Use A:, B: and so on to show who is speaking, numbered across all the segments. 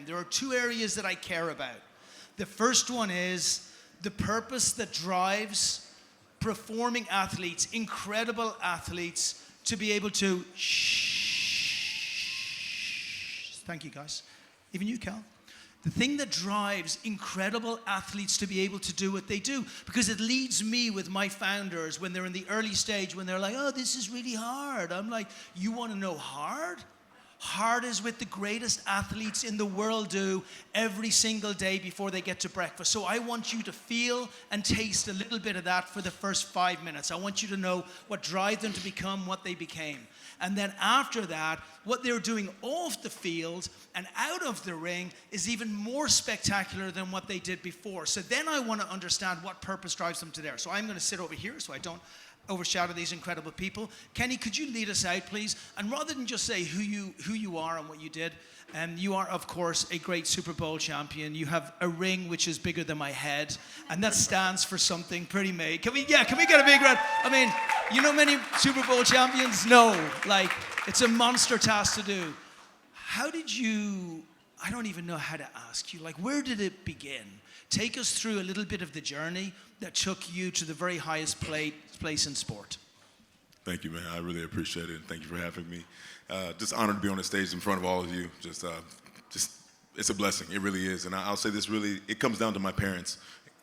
A: There are two areas that I care about. The first one is the purpose that drives performing athletes, incredible athletes, to be able to thank you guys, even you, Cal. The thing that drives incredible athletes to be able to do what they do, because it leads me with my founders when they're in the early stage, when they're like, oh, this is really hard. I'm like, you want to know hard? Hard is what the greatest athletes in the world do every single day before they get to breakfast. So I want you to feel and taste a little bit of that for the first 5 minutes. I want you to know what drives them to become what they became. And then after that, what they're doing off the field and out of the ring is even more spectacular than what they did before. So then I want to understand what purpose drives them to there. So I'm going to sit over here so I don't overshadow these incredible people. Kenny, could you lead us out, please? And rather than just say who you are and what you did, you are, of course, a great Super Bowl champion. You have a ring which is bigger than my head, and that stands for something pretty made. Can we get a big round? I mean, you know many Super Bowl champions? No. Like, it's a monster task to do. How did you, I don't even know how to ask you, like, where did it begin? Take us through a little bit of the journey that took you to the very highest place in sport.
B: Thank you, man. I really appreciate it. Thank you for having me. Just honored to be on the stage in front of all of you. Just it's a blessing. It really is. And I'll say this really, it comes down to my parents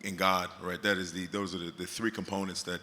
B: and God, right? Those are the three components that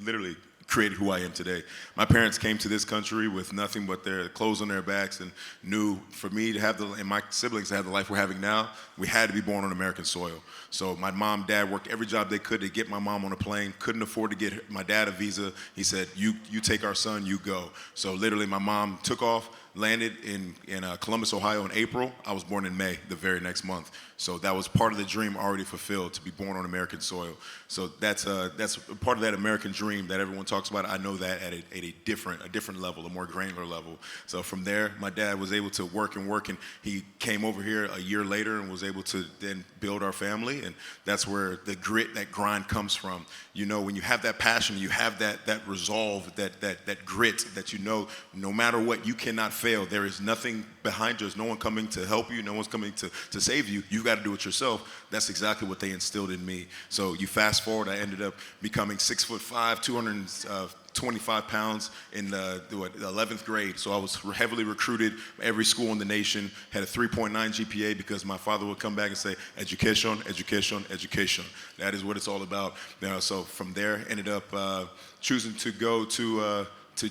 B: literally created who I am today. My parents came to this country with nothing but their clothes on their backs and knew for me to have and my siblings to have the life we're having now, we had to be born on American soil. So my mom, dad worked every job they could to get my mom on a plane, couldn't afford to get my dad a visa. He said, you take our son, you go. So literally my mom took off, landed in Columbus, Ohio in April. I was born in May, the very next month. So that was part of the dream already fulfilled, to be born on American soil. So that's part of that American dream that everyone talks about. I know that at a different level, a more granular level. So from there, my dad was able to work, and he came over here a year later and was able to then build our family. And that's where the grit, that grind comes from. You know, when you have that passion, you have that resolve, that grit that you know, no matter what, you cannot fail. There is nothing behind you. There's no one coming to help you. No one's coming to save you. You've got to do it yourself. That's exactly what they instilled in me. So you fast forward, I ended up becoming 6'5", 225 pounds in the 11th grade. So I was heavily recruited every school in the nation, had a 3.9 GPA because my father would come back and say, education, education, education. That is what it's all about. So from there, ended up choosing to go to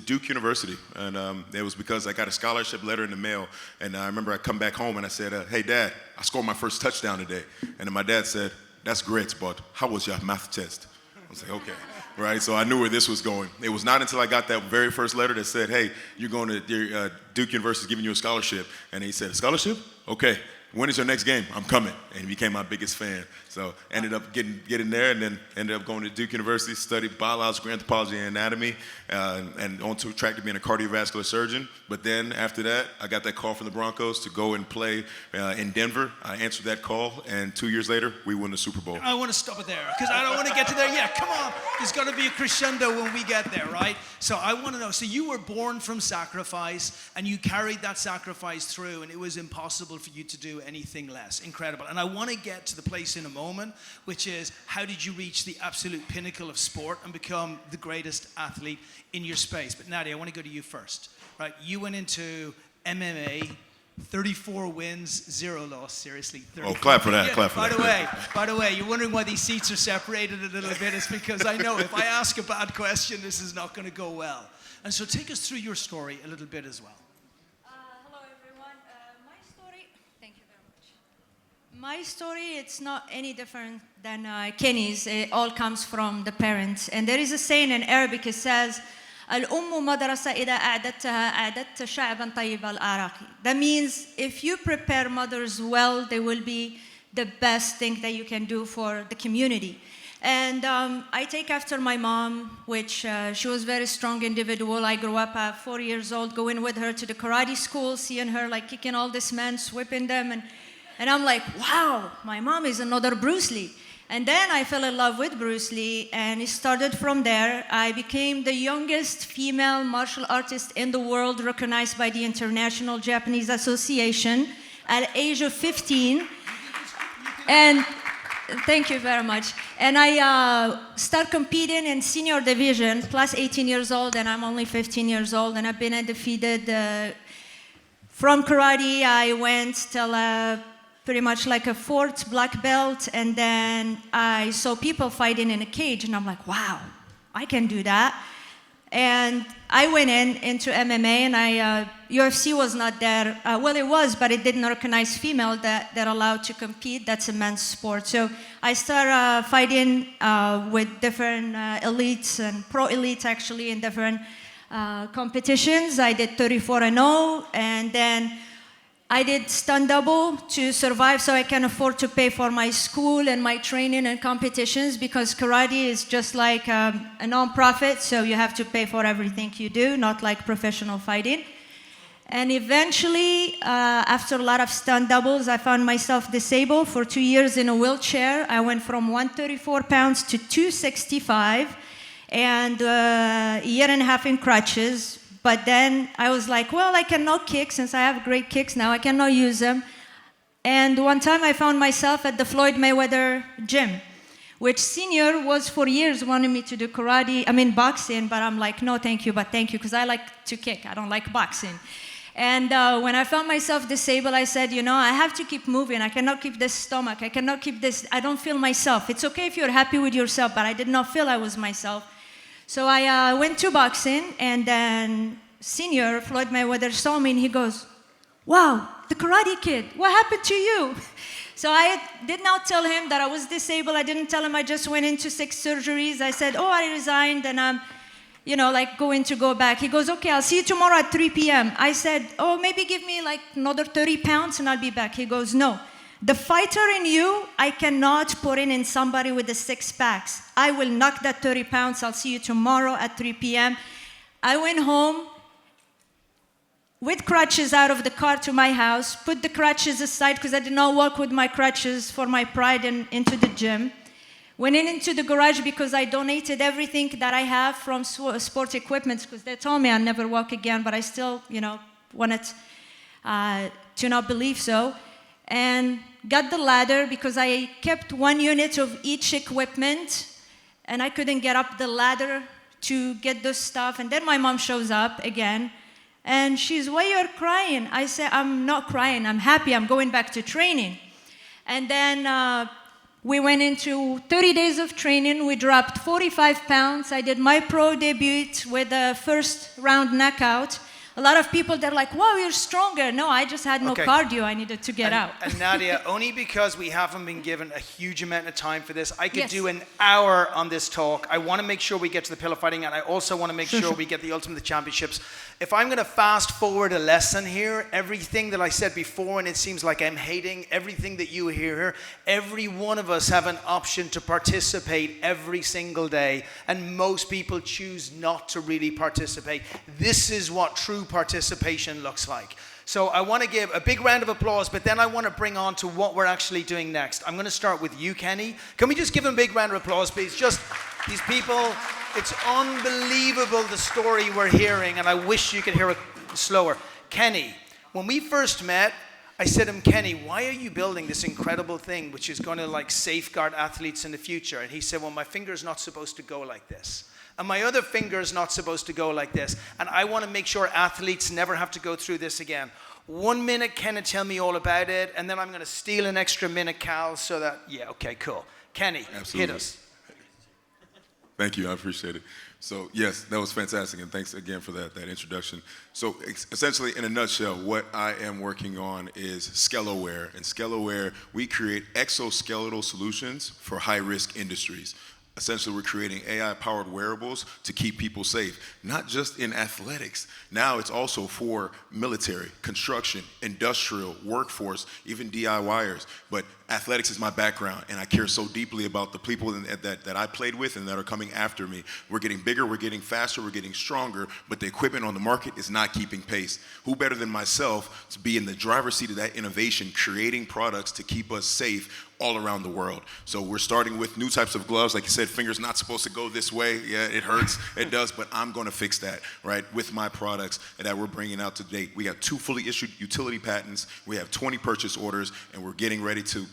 B: Duke University, and it was because I got a scholarship letter in the mail, and I remember I come back home and I said, hey Dad, I scored my first touchdown today. And then my dad said, that's great, but how was your math test? I was like, okay, right? So I knew where this was going. It was not until I got that very first letter that said, hey, you're going to Duke University is giving you a scholarship. And he said, a scholarship? Okay. When is your next game? I'm coming. And he became my biggest fan. So ended up getting there, and then ended up going to Duke University, studied biological anthropology and anatomy, and on to track to being a cardiovascular surgeon. But then after that, I got that call from the Broncos to go and play in Denver. I answered that call, and 2 years later, we won the Super Bowl.
A: I want to stop it there, because I don't want to get to there yet. Come on. There's got to be a crescendo when we get there, right? So I want to know, so you were born from sacrifice, and you carried that sacrifice through, and it was impossible for you to do anything less. Incredible. And I want to get to the place in a moment, which is, how did you reach the absolute pinnacle of sport and become the greatest athlete in your space? But Nadia, I want to go to you first, right? You went into MMA, 34 wins, 0 loss. Seriously, 34.
B: Oh, clap for that,
A: yeah,
B: clap for that.
A: By the way, you're wondering why these seats are separated a little bit. It's because I know if I ask a bad question, this is not going to go well. And so take us through your story a little bit as well.
C: My story, it's not any different than Kenny's. It all comes from the parents. And there is a saying in Arabic, it says, الأم مدرسة إذا أعددتها أعددت شعبا طيب الأعراق. That means if you prepare mothers well, they will be the best thing that you can do for the community. And I take after my mom, which she was a very strong individual. I grew up at 4 years old, going with her to the karate school, seeing her like kicking all these men, whipping them, and I'm like, wow, my mom is another Bruce Lee. And then I fell in love with Bruce Lee, and it started from there. I became the youngest female martial artist in the world, recognized by the International Japanese Association at age of 15. And thank you very much. And I start competing in senior division, plus 18 years old, and I'm only 15 years old, and I've been undefeated. From karate, I went till pretty much like a 4th black belt, and then I saw people fighting in a cage, and I'm like, wow, I can do that. And I went into MMA, and UFC was not there. Well, it was, but it didn't recognize female that allowed to compete. That's a men's sport. So I started fighting with different elites and pro elites, actually, in different competitions. I did 34-0, and then I did stunt double to survive so I can afford to pay for my school and my training and competitions, because karate is just like a non-profit, so you have to pay for everything you do, not like professional fighting. And eventually, after a lot of stunt doubles, I found myself disabled for 2 years in a wheelchair. I went from 134 pounds to 265, and a year and a half in crutches. But then I was like, well, I cannot kick, since I have great kicks now, I cannot use them. And one time I found myself at the Floyd Mayweather gym, which senior was for years wanting me to do boxing, but I'm like, no, thank you, but thank you, because I like to kick, I don't like boxing. And when I found myself disabled, I said, I have to keep moving, I cannot keep this stomach, I cannot keep this, I don't feel myself. It's okay if you're happy with yourself, but I did not feel I was myself. So I went to boxing, and then senior Floyd Mayweather saw me, and he goes, wow, the Karate Kid, what happened to you? So I did not tell him that I was disabled. I didn't tell him I just went into 6 surgeries. I said, I resigned, and I'm, going to go back. He goes, okay, I'll see you tomorrow at 3 p.m. I said, maybe give me like another 30 pounds, and I'll be back. He goes, no. The fighter in you, I cannot put in somebody with the 6 packs. I will knock that 30 pounds. I'll see you tomorrow at 3 p.m. I went home with crutches out of the car to my house, put the crutches aside because I did not walk with my crutches for my pride and into the gym. Went into the garage because I donated everything that I have from sports equipment, because they told me I'd never walk again, but I still, wanted to not believe so. And got the ladder because I kept 1 unit of each equipment, and I couldn't get up the ladder to get the stuff. And then my mom shows up again, and she's, why you're crying? I said, I'm not crying, I'm happy, I'm going back to training. And then we went into 30 days of training. We dropped 45 pounds. I did my pro debut with a first round knockout. A lot of people, they're like, wow, you're stronger. No, I just had no cardio. I needed to get out.
D: And Nadia, only because we haven't been given a huge amount of time for this, I could do an hour on this talk. I want to make sure we get to the pillow fighting, and I also want to make sure we get the Ultimate Championships. If I'm going to fast forward a lesson here, everything that I said before, and it seems like I'm hating everything that you hear here, every one of us have an option to participate every single day, and most people choose not to really participate. This is what true participation looks like. So I want to give a big round of applause, but then I want to bring on to what we're actually doing next. I'm going to start with you, Kenny. Can we just give them a big round of applause, please? Just these people, it's unbelievable the story we're hearing, and I wish you could hear it slower. Kenny, when we first met, I said to him, Kenny, why are you building this incredible thing which is going to safeguard athletes in the future? And he said, well, my finger's not supposed to go like this. And my other finger is not supposed to go like this. And I want to make sure athletes never have to go through this again. 1 minute, Kenny, tell me all about it. And then I'm going to steal an extra minute, Cal, so that, okay, cool. Kenny, hit us.
B: Thank you, I appreciate it. So yes, that was fantastic, and thanks again for that introduction. So essentially, in a nutshell, what I am working on is Skeloware. And Skeloware, we create exoskeletal solutions for high-risk industries. Essentially, we're creating AI-powered wearables to keep people safe, not just in athletics. Now it's also for military, construction, industrial, workforce, even DIYers. But athletics is my background, and I care so deeply about the people that I played with and that are coming after me. We're getting bigger, we're getting faster, we're getting stronger, but the equipment on the market is not keeping pace. Who better than myself to be in the driver's seat of that innovation, creating products to keep us safe all around the world. So we're starting with new types of gloves. Like you said, fingers not supposed to go this way. Yeah, it hurts, it does, but I'm gonna fix that, right, with my products that we're bringing out to date. We got 2 fully issued utility patents, we have 20 purchase orders, and we're getting ready to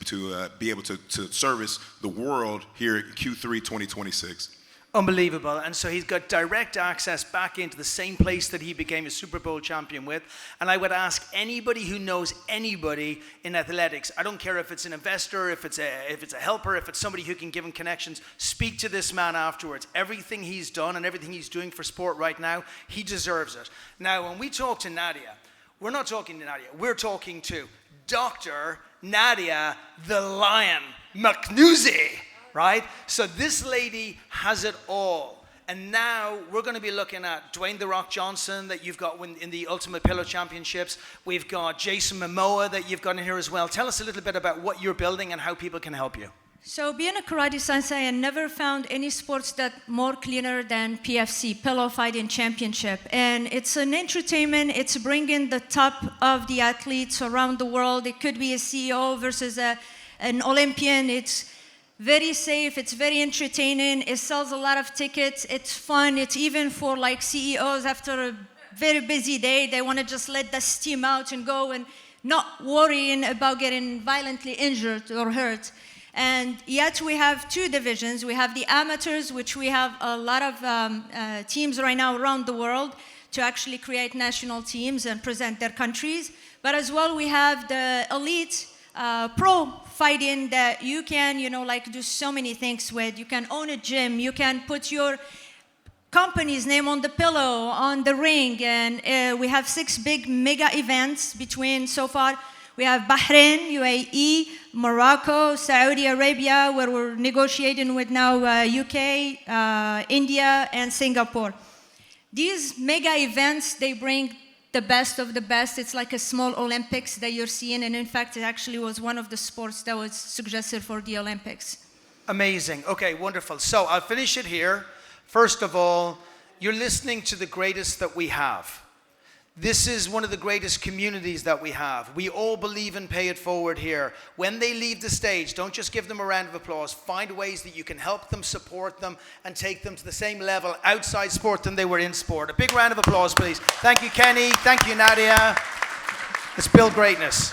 B: be able to service the world here in Q3 2026.
D: Unbelievable. And so he's got direct access back into the same place that he became a Super Bowl champion with. And I would ask anybody who knows anybody in athletics, I don't care if it's an investor, if it's a helper, if it's somebody who can give him connections, speak to this man afterwards. Everything he's done and everything he's doing for sport right now, he deserves it. Now, when we talk to Nadia, we're not talking to Nadia, we're talking to Dr. Nadia the Lion McNusie. Right? So this lady has it all. And now we're going to be looking at Dwayne "The Rock" Johnson that you've got in the Ultimate Pillow Championships. We've got Jason Momoa that you've got in here as well. Tell us a little bit about what you're building and how people can help you.
C: So being a karate sensei, I never found any sports that more cleaner than PFC, Pillow Fighting Championship. And it's an entertainment. It's bringing the top of the athletes around the world. It could be a CEO versus an Olympian. It's very safe, it's very entertaining, it sells a lot of tickets, it's fun, it's even for like CEOs after a very busy day, they want to just let the steam out and go and not worrying about getting violently injured or hurt. And yet we have 2 divisions. We have the amateurs, which we have a lot of teams right now around the world to actually create national teams and present their countries. But as well, we have the elite pro fighting that you can, like do so many things with. You can own a gym. You can put your company's name on the pillow, on the ring. And we have 6 big mega events between so far. We have Bahrain, UAE, Morocco, Saudi Arabia, where we're negotiating with now UK, India, and Singapore. These mega events, they bring the best of the best. It's like a small Olympics that you're seeing, and in fact, it actually was one of the sports that was suggested for the Olympics.
D: Amazing. Okay, wonderful. So I'll finish it here. First of all, you're listening to the greatest that we have. This is one of the greatest communities that we have. We all believe in Pay It Forward here. When they leave the stage, don't just give them a round of applause. Find ways that you can help them, support them, and take them to the same level outside sport than they were in sport. A big round of applause, please. Thank you, Kenny. Thank you, Nadia. Let's build greatness.